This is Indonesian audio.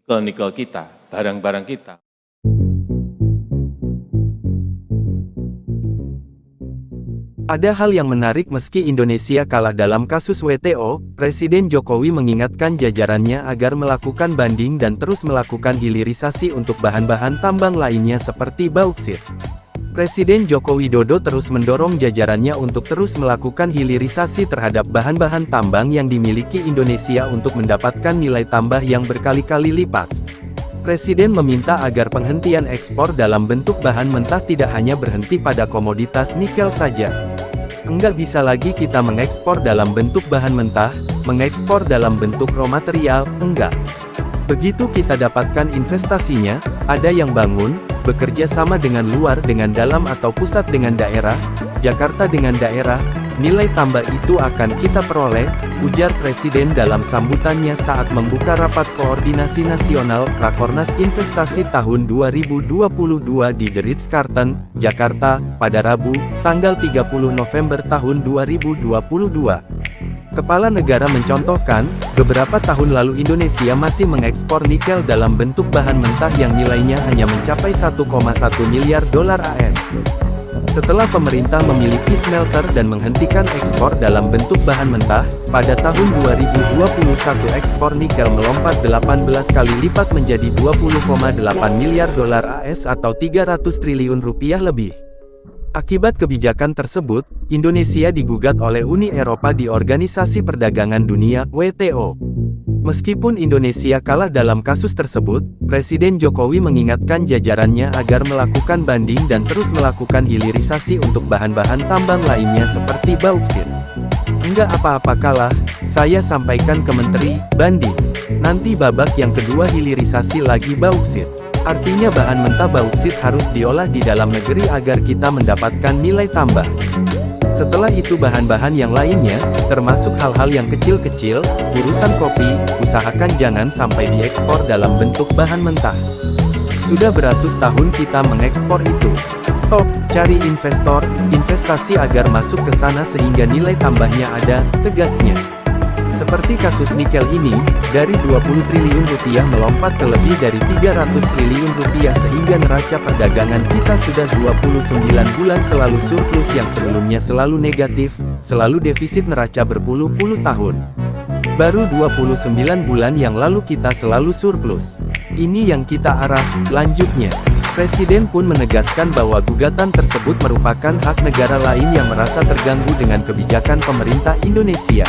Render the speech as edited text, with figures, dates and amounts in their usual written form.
ke nikel kita, barang-barang kita. Ada hal yang menarik meski Indonesia kalah dalam kasus WTO, Presiden Jokowi mengingatkan jajarannya agar melakukan banding dan terus melakukan hilirisasi untuk bahan-bahan tambang lainnya seperti bauksit. Presiden Joko Widodo terus mendorong jajarannya untuk terus melakukan hilirisasi terhadap bahan-bahan tambang yang dimiliki Indonesia untuk mendapatkan nilai tambah yang berkali-kali lipat. Presiden meminta agar penghentian ekspor dalam bentuk bahan mentah tidak hanya berhenti pada komoditas nikel saja. Enggak bisa lagi kita mengekspor dalam bentuk bahan mentah, mengekspor dalam bentuk raw material, enggak. Begitu kita dapatkan investasinya, ada yang bangun, bekerja sama dengan luar dengan dalam atau pusat dengan daerah, Jakarta dengan daerah, nilai tambah itu akan kita peroleh, ujar Presiden dalam sambutannya saat membuka Rapat Koordinasi Nasional Rakornas Investasi tahun 2022 di The Ritz-Carlton, Jakarta, pada Rabu, tanggal 30 November tahun 2022. Kepala negara mencontohkan, beberapa tahun lalu Indonesia masih mengekspor nikel dalam bentuk bahan mentah yang nilainya hanya mencapai 1,1 miliar dolar AS. Setelah pemerintah memiliki smelter dan menghentikan ekspor dalam bentuk bahan mentah, pada tahun 2021 ekspor nikel melompat 18 kali lipat menjadi 20,8 miliar dolar AS atau 300 triliun rupiah lebih. Akibat kebijakan tersebut, Indonesia digugat oleh Uni Eropa di Organisasi Perdagangan Dunia (WTO). Meskipun Indonesia kalah dalam kasus tersebut, Presiden Jokowi mengingatkan jajarannya agar melakukan banding dan terus melakukan hilirisasi untuk bahan-bahan tambang lainnya seperti bauksit. Enggak apa-apa kalah, saya sampaikan ke Menteri, banding. Nanti babak yang kedua hilirisasi lagi bauksit. Artinya bahan mentah bauksit harus diolah di dalam negeri agar kita mendapatkan nilai tambah. Setelah itu bahan-bahan yang lainnya, termasuk hal-hal yang kecil-kecil, urusan kopi, usahakan jangan sampai diekspor dalam bentuk bahan mentah. Sudah beratus tahun kita mengekspor itu. Stop, cari investor, investasi agar masuk ke sana sehingga nilai tambahnya ada, tegasnya. Seperti kasus nikel ini, dari 20 triliun rupiah melompat ke lebih dari 300 triliun rupiah sehingga neraca perdagangan kita sudah 29 bulan selalu surplus yang sebelumnya selalu negatif, selalu defisit neraca berpuluh-puluh tahun. Baru 29 bulan yang lalu kita selalu surplus. Ini yang kita arah, lanjutnya. Presiden pun menegaskan bahwa gugatan tersebut merupakan hak negara lain yang merasa terganggu dengan kebijakan pemerintah Indonesia.